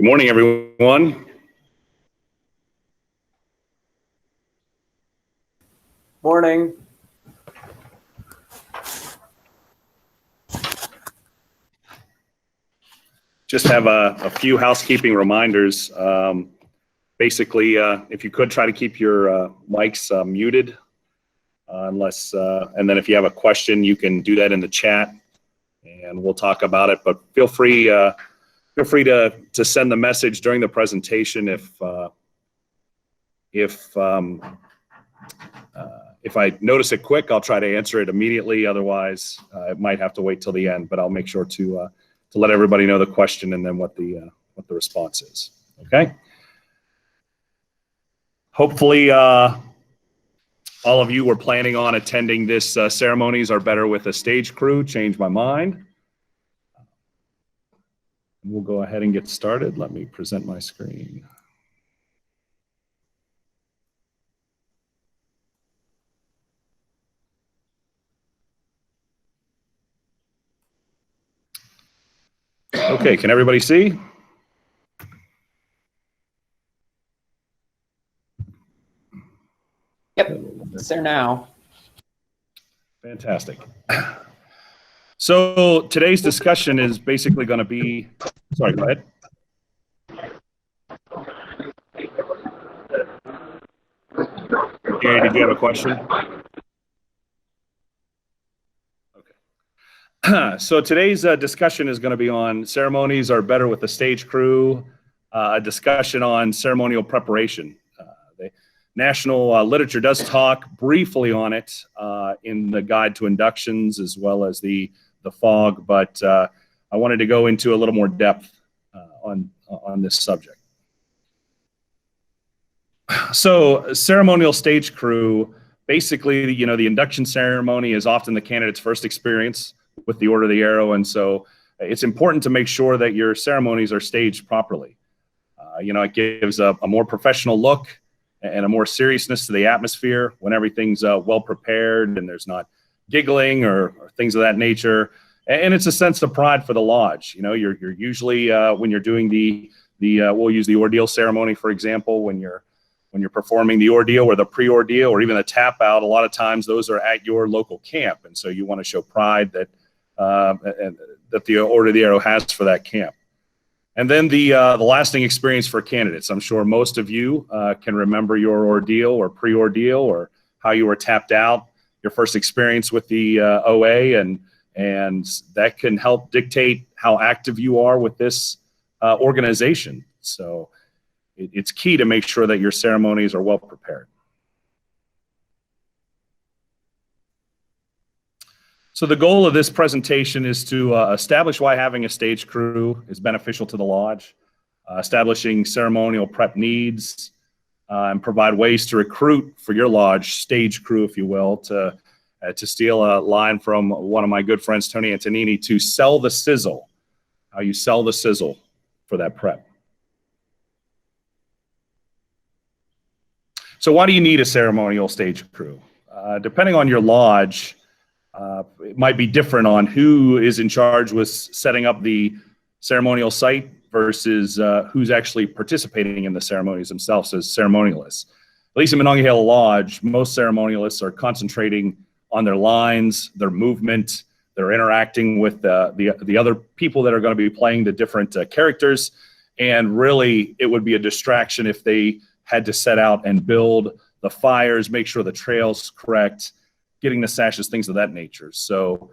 Good morning, everyone. Morning. Just have a few housekeeping reminders. Basically, if you could try to keep your mics muted, and then if you have a question, you can do that in the chat, and we'll talk about it. But feel free to send the message during the presentation if I notice it quick, I'll try to answer it immediately. Otherwise, it might have to wait till the end. But I'll make sure to let everybody know the question and then what the response is. Okay. Hopefully, all of you were planning on attending this Ceremonies Are Better with a Stage Crew. Change my mind. We'll go ahead and get started. Let me present my screen. Okay, can everybody see? Yep, it's there now. Fantastic. So today's discussion is basically going to be, sorry, go ahead. Gary, did you have a question? Okay. So today's discussion is going to be on ceremonies are better with the stage crew, a discussion on ceremonial preparation. The national literature does talk briefly on it in the Guide to Inductions as well as the FOG, but I wanted to go into a little more depth on this subject. So ceremonial stage crew, basically, you know, the induction ceremony is often the candidate's first experience with the Order of the Arrow, and so it's important to make sure that your ceremonies are staged properly. You know, it gives a more professional look and a more seriousness to the atmosphere when everything's well prepared and there's not giggling or things of that nature. And it's a sense of pride for the lodge. You know, you're usually when you're doing we'll use the ordeal ceremony, for example, when you're performing the ordeal or the pre-ordeal or even the tap out, a lot of times those are at your local camp. And so you want to show pride that the Order of the Arrow has for that camp. And then the lasting experience for candidates. I'm sure most of you can remember your ordeal or pre-ordeal or how you were tapped out, your first experience with the OA, and that can help dictate how active you are with this organization. So it's key to make sure that your ceremonies are well prepared. So the goal of this presentation is to establish why having a stage crew is beneficial to the lodge, establishing ceremonial prep needs, and provide ways to recruit for your lodge stage crew, if you will, to steal a line from one of my good friends, Tony Antonini, to sell the sizzle, how you sell the sizzle for that prep. So why do you need a ceremonial stage crew? Depending on your lodge, it might be different on who is in charge with setting up the ceremonial site versus who's actually participating in the ceremonies themselves as ceremonialists. At least in Monongahela Lodge, most ceremonialists are concentrating on their lines, their movement, they're interacting with the other people that are going to be playing the different characters, and really it would be a distraction if they had to set out and build the fires, make sure the trail's correct, getting the sashes, things of that nature. So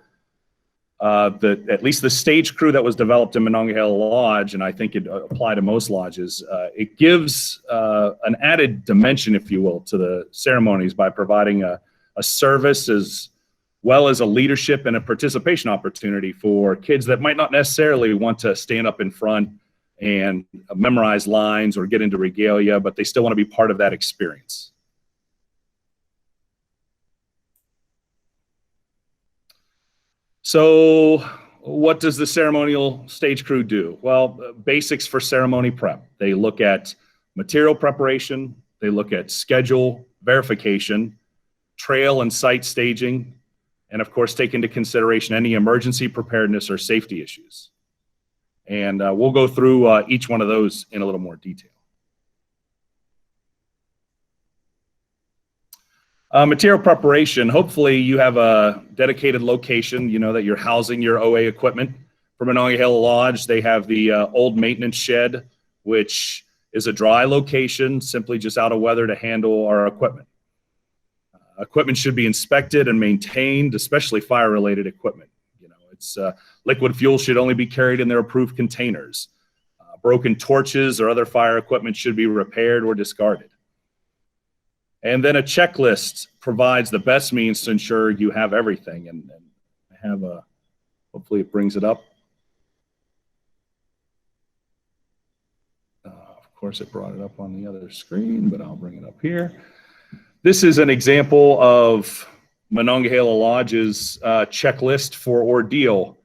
at least the stage crew that was developed in Monongahela Lodge, and I think it applied to most lodges, it gives an added dimension, if you will, to the ceremonies by providing a service as well as a leadership and a participation opportunity for kids that might not necessarily want to stand up in front and memorize lines or get into regalia, but they still want to be part of that experience. So what does the ceremonial stage crew do? Well, basics for ceremony prep. They look at material preparation, they look at schedule verification, trail and site staging, and of course take into consideration any emergency preparedness or safety issues. And we'll go through each one of those in a little more detail. Material preparation. Hopefully you have a dedicated location, you know, that you're housing your OA equipment. For Monongahela Lodge, they have the old maintenance shed, which is a dry location, simply just out of weather to handle our equipment. Equipment should be inspected and maintained, especially fire-related equipment. You know, it's liquid fuel should only be carried in their approved containers. Broken torches or other fire equipment should be repaired or discarded. And then a checklist provides the best means to ensure you have everything. And I have a, hopefully it brings it up. Of course, it brought it up on the other screen, but I'll bring it up here. This is an example of Monongahela Lodge's checklist for ordeal.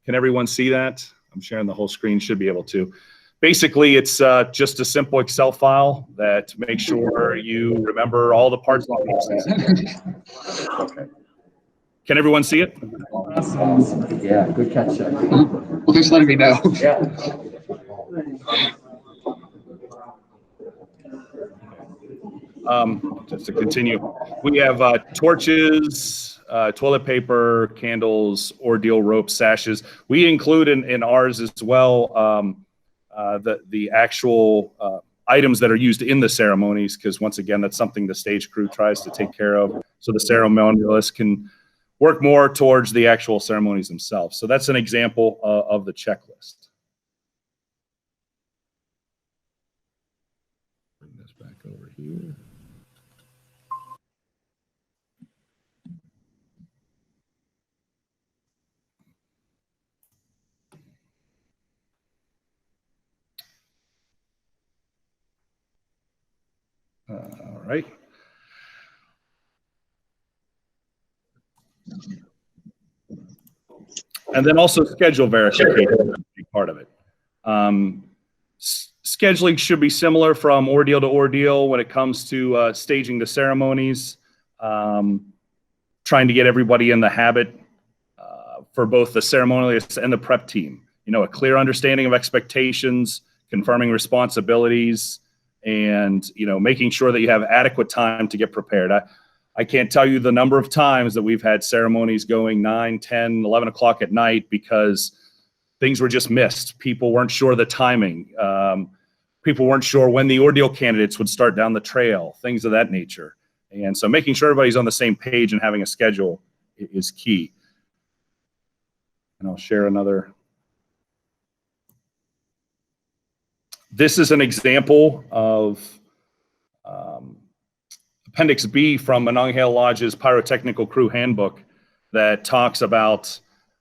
Can everyone see that? I'm sharing the whole screen, should be able to. Basically, it's just a simple Excel file that makes sure you remember all the parts. Okay. Can everyone see it? Awesome. Yeah, good catch. Well, thanks for letting me know. Yeah. Just to continue, we have torches, toilet paper, candles, ordeal ropes, sashes. We include in ours as well the actual items that are used in the ceremonies, because once again, that's something the stage crew tries to take care of, so the ceremonialists can work more towards the actual ceremonies themselves. So that's an example of the checklist. Bring this back over here. All right. And then also schedule verification is a big part of it. Scheduling should be similar from ordeal to ordeal when it comes to staging the ceremonies, trying to get everybody in the habit for both the ceremonialists and the prep team. You know, a clear understanding of expectations, confirming responsibilities, and, you know, making sure that you have adequate time to get prepared. I can't tell you the number of times that we've had ceremonies going 9, 10, 11 o'clock at night because things were just missed. People weren't sure the timing. People weren't sure when the ordeal candidates would start down the trail, things of that nature. And so making sure everybody's on the same page and having a schedule is key. And I'll share another. This is an example of Appendix B from Monongahela Lodge's Pyrotechnical Crew Handbook that talks about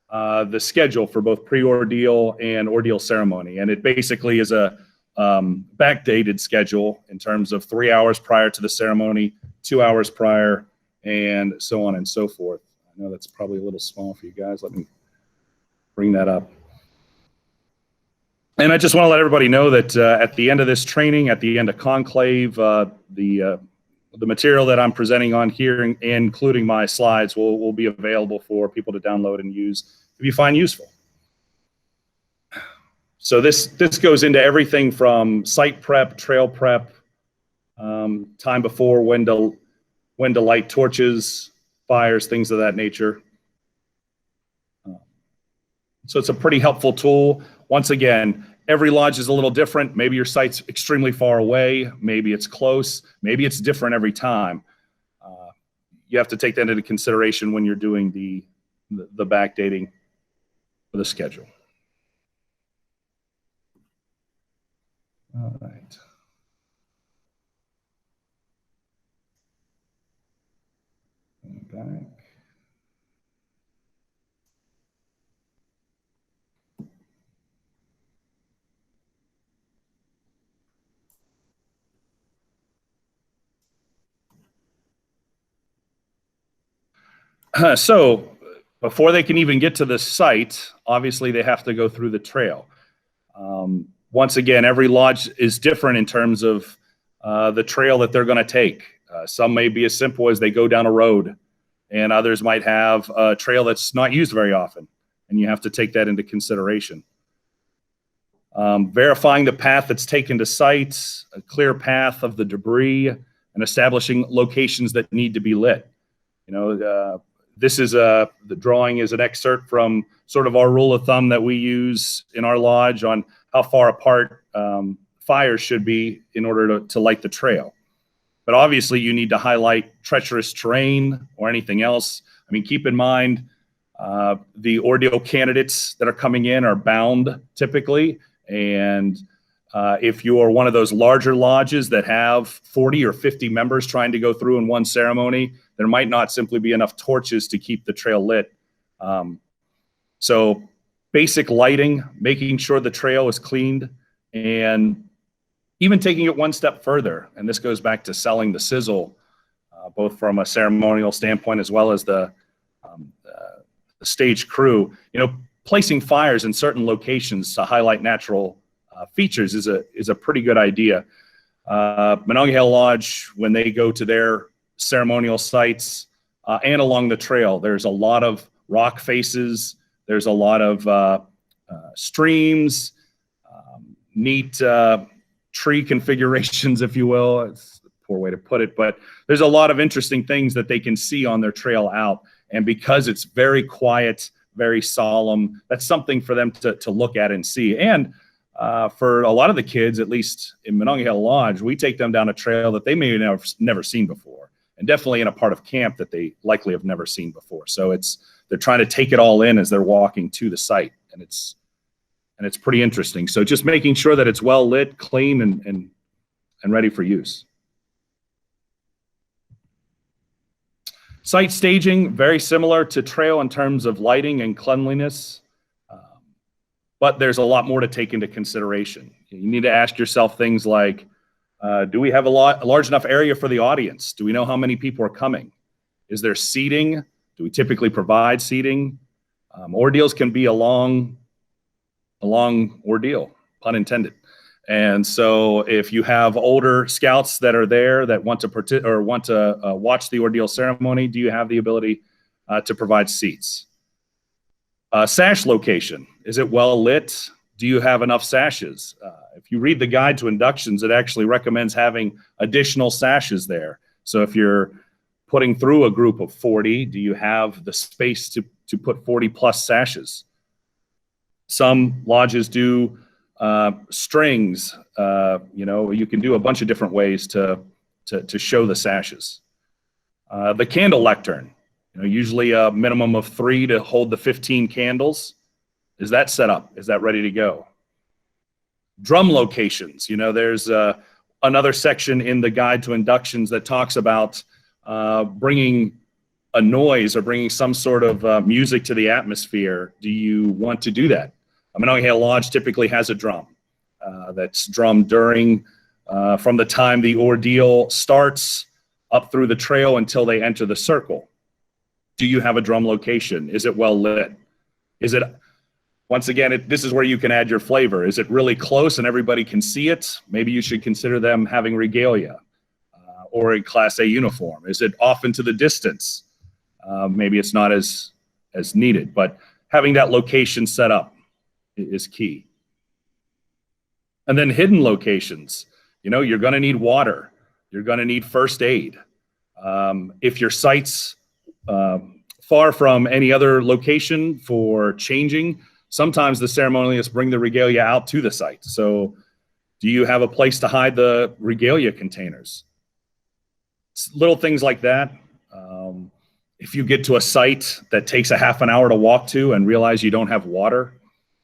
the schedule for both pre-ordeal and ordeal ceremony. And it basically is a backdated schedule in terms of 3 hours prior to the ceremony, 2 hours prior, and so on and so forth. I know that's probably a little small for you guys. Let me bring that up. And I just want to let everybody know that at the end of this training, at the end of Conclave, the material that I'm presenting on here, including my slides, will be available for people to download and use if you find useful. So this goes into everything from site prep, trail prep, time before, when to light torches, fires, things of that nature. So it's a pretty helpful tool. Once again, every lodge is a little different. Maybe your site's extremely far away. Maybe it's close. Maybe it's different every time. You have to take that into consideration when you're doing the backdating for the schedule. All right. Back. So before they can even get to the site, obviously they have to go through the trail. Once again, every lodge is different in terms of the trail that they're going to take. Some may be as simple as they go down a road, and others might have a trail that's not used very often, and you have to take that into consideration. verifying the path that's taken to site, a clear path of the debris, and establishing locations that need to be lit. This is the drawing is an excerpt from sort of our rule of thumb that we use in our lodge on how far apart fires should be in order to light the trail. But obviously you need to highlight treacherous terrain or anything else. I mean, keep in mind the ordeal candidates that are coming in are bound typically. And if you are one of those larger lodges that have 40 or 50 members trying to go through in one ceremony, there might not simply be enough torches to keep the trail lit. So basic lighting, making sure the trail is cleaned, and even taking it one step further. And this goes back to selling the sizzle, both from a ceremonial standpoint as well as the stage crew. Placing fires in certain locations to highlight natural features is a pretty good idea. Monongahela Lodge, when they go to their ceremonial sites and along the trail, there's a lot of rock faces. There's a lot of streams, neat tree configurations, if you will. It's a poor way to put it, but there's a lot of interesting things that they can see on their trail out. And because it's very quiet, very solemn, that's something for them to look at and see. And for a lot of the kids, at least in Monongahela Lodge, we take them down a trail that they may have never seen before, and definitely in a part of camp that they likely have never seen before. So they're trying to take it all in as they're walking to the site, and it's pretty interesting. So just making sure that it's well lit, clean, and ready for use. Site staging, very similar to trail in terms of lighting and cleanliness, but there's a lot more to take into consideration. You need to ask yourself things like, do we have a large enough area for the audience? Do we know how many people are coming? Is there seating? Do we typically provide seating? Ordeals can be a long ordeal, pun intended. And so if you have older scouts that are there that want to watch the ordeal ceremony, do you have the ability to provide seats? Sash location, is it well lit? Do you have enough sashes? If you read the guide to inductions, it actually recommends having additional sashes there. So if you're putting through a group of 40, do you have the space to put 40 plus sashes? Some lodges do strings. You can do a bunch of different ways to show the sashes. The candle lectern, usually a minimum of 3 to hold the 15 candles. Is that set up? Is that ready to go? Drum locations. There's another section in the guide to inductions that talks about bringing a noise or bringing some sort of music to the atmosphere. Do you want to do that? Monongahela Lodge typically has a drum that's drummed during, from the time the ordeal starts up through the trail until they enter the circle. Do you have a drum location? Is it well lit? Is it, once again, this is where you can add your flavor. Is it really close and everybody can see it? Maybe you should consider them having regalia or a Class A uniform. Is it off into the distance? Maybe it's not as needed, but having that location set up is key. And then hidden locations. You're going to need water. You're going to need first aid. If your site's far from any other location for changing, sometimes the ceremonialists bring the regalia out to the site. So do you have a place to hide the regalia containers? Little things like that. If you get to a site that takes a half an hour to walk to and realize you don't have water,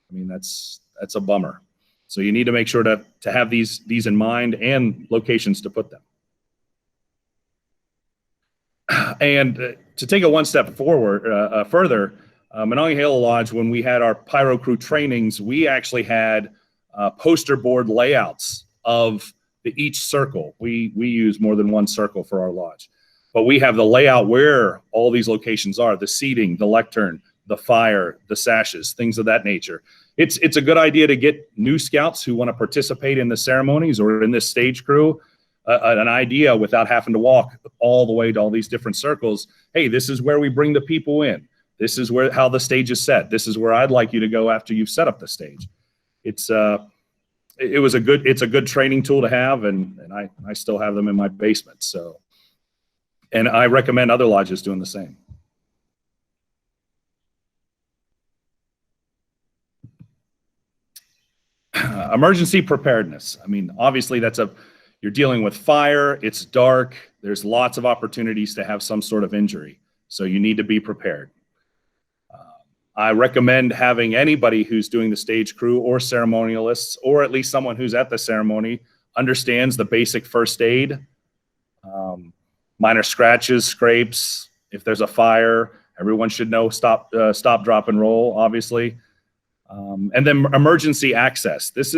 that's a bummer. So you need to make sure to have these in mind and locations to put them. And to take it one step forward, further, Monongahela Lodge, when we had our pyro crew trainings, we actually had poster board layouts of each circle. We use more than one circle for our lodge, but we have the layout where all these locations are: the seating, the lectern, the fire, the sashes, things of that nature. It's a good idea to get new scouts who want to participate in the ceremonies or in this stage crew an idea without having to walk all the way to all these different circles. Hey, this is where we bring the people in. This is how the stage is set. This is where I'd like you to go after you've set up the stage. It's it's a good training tool to have, and I still have them in my basement. So, and I recommend other lodges doing the same. Emergency preparedness. I mean, obviously you're dealing with fire, it's dark, there's lots of opportunities to have some sort of injury. So you need to be prepared. I recommend having anybody who's doing the stage crew or ceremonialists, or at least someone who's at the ceremony, understands the basic first aid. Minor scratches, scrapes, if there's a fire, everyone should know stop, drop, and roll, obviously. And then emergency access. This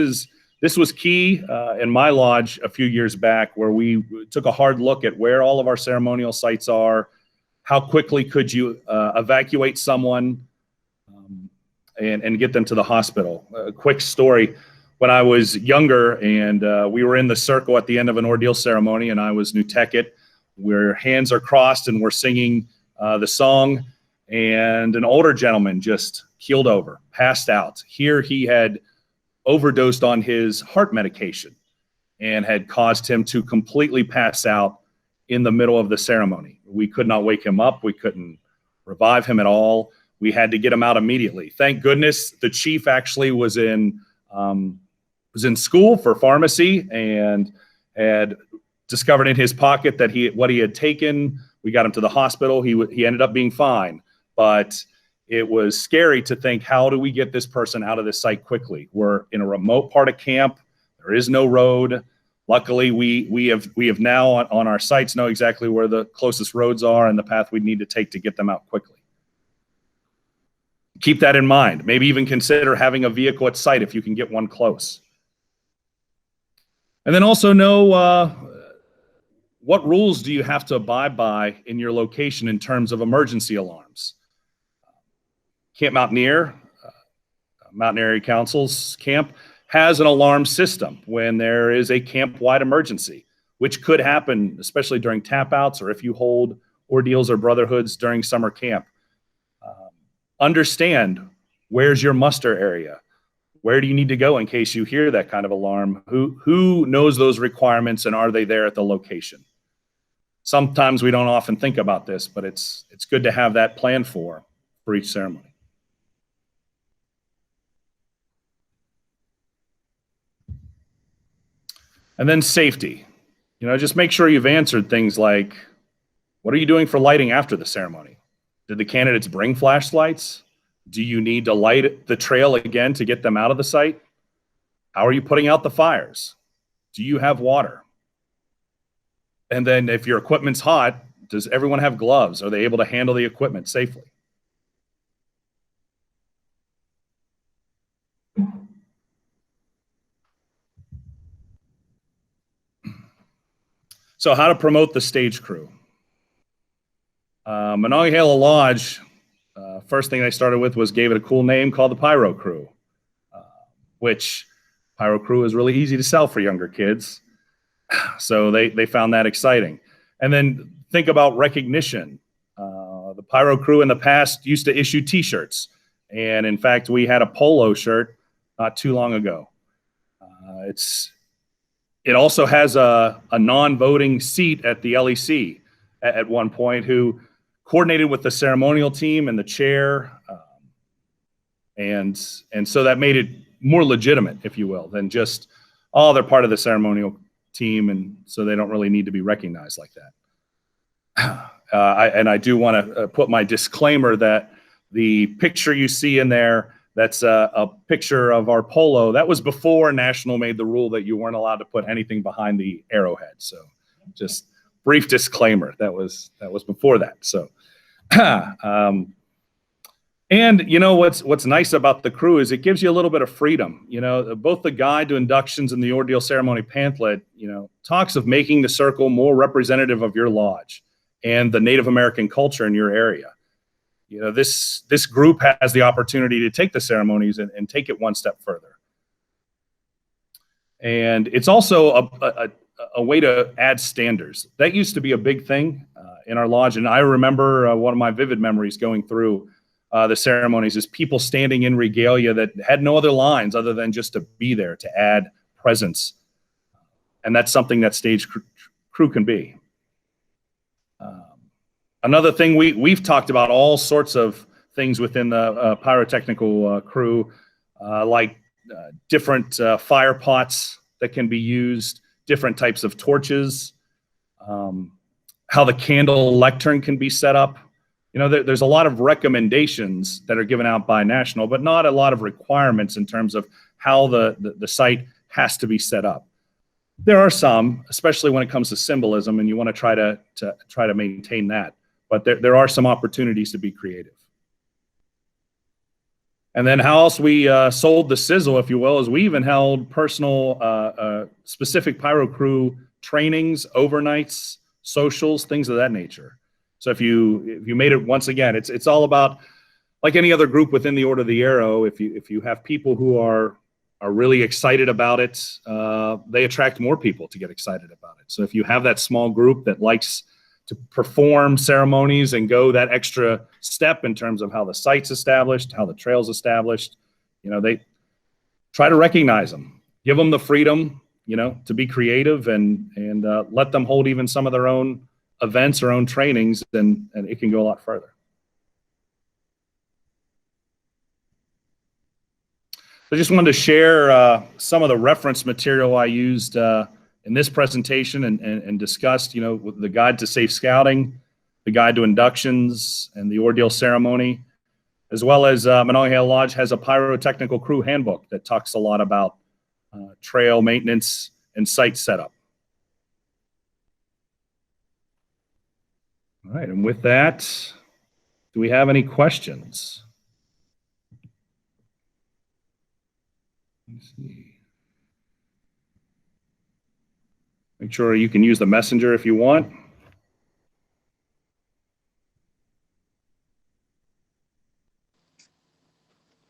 was key in my lodge a few years back, where we took a hard look at where all of our ceremonial sites are, how quickly could you evacuate someone and get them to the hospital. A quick story, when I was younger and we were in the circle at the end of an ordeal ceremony, and I was Nutekit, where hands are crossed and we're singing the song, and an older gentleman just keeled over, passed out. Here he had overdosed on his heart medication and had caused him to completely pass out in the middle of the ceremony. We could not wake him up. We couldn't revive him at all. We had to get him out immediately. Thank goodness the chief actually was in school for pharmacy and had discovered in his pocket that what he had taken. We got him to the hospital. He ended up being fine, but it was scary to think, how do we get this person out of this site quickly? We're in a remote part of camp. There is no road. Luckily, we have now on our sites know exactly where the closest roads are and the path we need to take to get them out quickly. Keep that in mind. Maybe even consider having a vehicle at site if you can get one close. And then also know what rules do you have to abide by in your location in terms of emergency alarms. Camp Mountaineer, Mountain Area Council's camp, has an alarm system when there is a camp-wide emergency, which could happen, especially during tap-outs or if you hold ordeals or brotherhoods during summer camp. Understand, where's your muster area? Where do you need to go in case you hear that kind of alarm? Who knows those requirements, and are they there at the location? Sometimes we don't often think about this, but it's good to have that planned for each ceremony. And then safety. Just make sure you've answered things like, what are you doing for lighting after the ceremony? Did the candidates bring flashlights? Do you need to light the trail again to get them out of the site? How are you putting out the fires? Do you have water? And then if your equipment's hot, does everyone have gloves? Are they able to handle the equipment safely? So how to promote the stage crew. Monongahela Lodge, first thing I started with was gave it a cool name called the Pyro Crew, which Pyro Crew is really easy to sell for younger kids. So they found that exciting. And then think about recognition. The Pyro Crew in the past used to issue T-shirts. And in fact, we had a polo shirt not too long ago. It also has a non-voting seat at the LEC at one point, who coordinated with the ceremonial team and the chair. And so that made it more legitimate, if you will, than just, oh, they're part of the ceremonial team, and so they don't really need to be recognized like that. I do want to put my disclaimer that the picture you see in there, that's a picture of our polo. That was before National made the rule that you weren't allowed to put anything behind the arrowhead. So just brief disclaimer, that was before that. So, and what's nice about the crew is it gives you a little bit of freedom. Both the guide to inductions and the ordeal ceremony pamphlet, talks of making the circle more representative of your lodge and the Native American culture in your area. This group has the opportunity to take the ceremonies and take it one step further. And it's also a way to add standards. That used to be a big thing in our lodge. And I remember one of my vivid memories going through the ceremonies is people standing in regalia that had no other lines other than just to be there, to add presence. And that's something that stage crew can be. Another thing, we've talked about all sorts of things within the pyrotechnical crew, like different fire pots that can be used, different types of torches, how the candle lectern can be set up. You know, there's a lot of recommendations that are given out by National, but not a lot of requirements in terms of how the site has to be set up. There are some, especially when it comes to symbolism, and you want to try to maintain that. But there are some opportunities to be creative. And then how else we sold the sizzle, if you will, is we even held personal specific pyro crew trainings, overnights, socials, things of that nature. So if you made it, once again, it's all about, like any other group within the Order of the Arrow, if you have people who are really excited about it, they attract more people to get excited about it. So if you have that small group that likes to perform ceremonies and go that extra step in terms of how the site's established, how the trail's established, you know, they try to recognize them, give them the freedom, you know, to be creative, and let them hold even some of their own events or own trainings, and it can go a lot further. I just wanted to share some of the reference material I used in this presentation and discussed, you know, with the Guide to Safe Scouting, the Guide to Inductions, and the Ordeal Ceremony, as well as Monongahela Lodge has a pyrotechnical crew handbook that talks a lot about trail maintenance and site setup. All right, and with that, do we have any questions? Let's see. Make sure you can use the messenger if you want.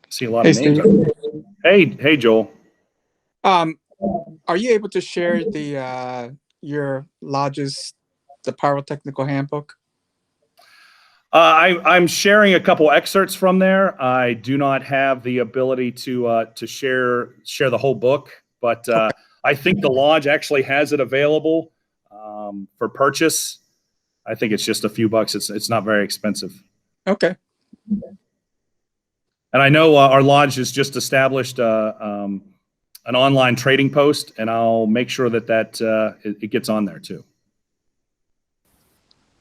See a lot of names. Hey, Joel. Are you able to share your lodge's pyrotechnical handbook? I'm sharing a couple excerpts from there. I do not have the ability to share the whole book, but I think the lodge actually has it available for purchase. I think it's just a few bucks. It's not very expensive. Okay. And I know our lodge has just established an online trading post, and I'll make sure that it gets on there too.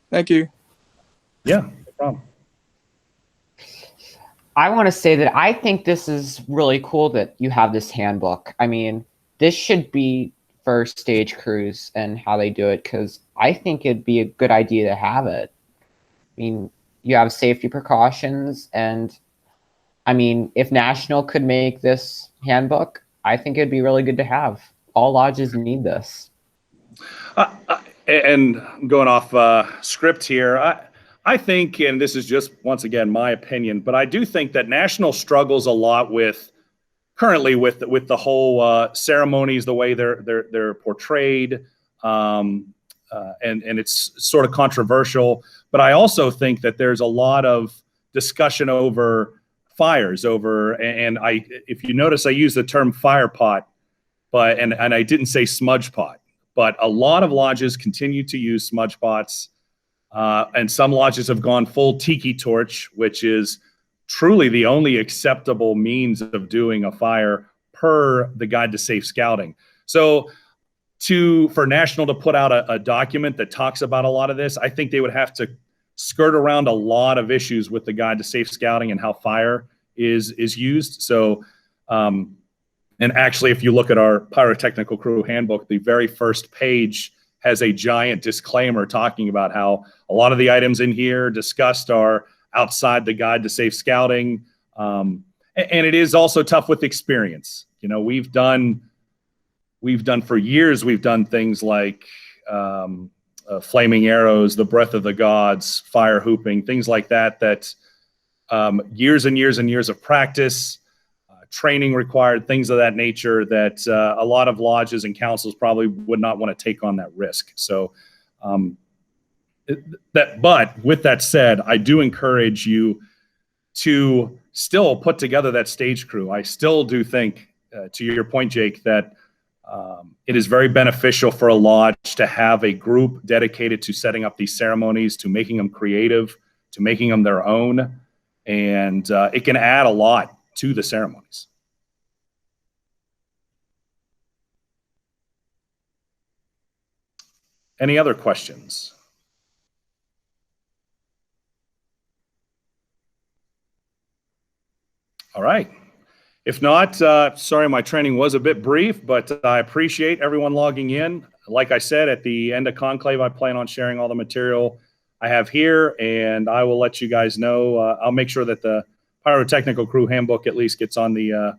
Thank you. Yeah, no problem. I want to say that I think this is really cool that you have this handbook. I mean, this should be for stage crews and how they do it, because I think it'd be a good idea to have it. I mean, you have safety precautions, and I mean, if National could make this handbook, I think it'd be really good to have. All lodges need this. And going off script here, I think, and this is just, once again, my opinion, but I do think that National struggles a lot currently with the whole ceremonies, the way they're portrayed, and it's sort of controversial. But I also think that there's a lot of discussion over fires, and if you notice, I use the term fire pot, and I didn't say smudge pot. But a lot of lodges continue to use smudge pots, and some lodges have gone full tiki torch, which is truly the only acceptable means of doing a fire per the Guide to Safe Scouting. So for National to put out a document that talks about a lot of this, I think they would have to skirt around a lot of issues with the Guide to Safe Scouting and how fire is used. So, and actually, if you look at our pyrotechnical crew handbook, the very first page has a giant disclaimer talking about how a lot of the items in here discussed are outside the Guide to Safe Scouting. And it is also tough with experience. You know, we've done for years, we've done things like flaming arrows, the breath of the gods, fire hooping, things like that, years and years and years of practice, training required, things of that nature that a lot of lodges and councils probably would not want to take on that risk. So but with that said, I do encourage you to still put together that stage crew. I still do think, to your point, Jake, that It is very beneficial for a lodge to have a group dedicated to setting up these ceremonies, to making them creative, to making them their own, and it can add a lot to the ceremonies. Any other questions? All right. If not, sorry, my training was a bit brief, but I appreciate everyone logging in. Like I said, at the end of Conclave, I plan on sharing all the material I have here, and I will let you guys know. I'll make sure that the Pyrotechnical Crew Handbook at least gets on the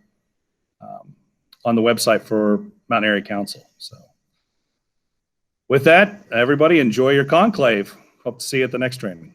website for Mountain Area Council. So with that, everybody enjoy your conclave. Hope to see you at the next training.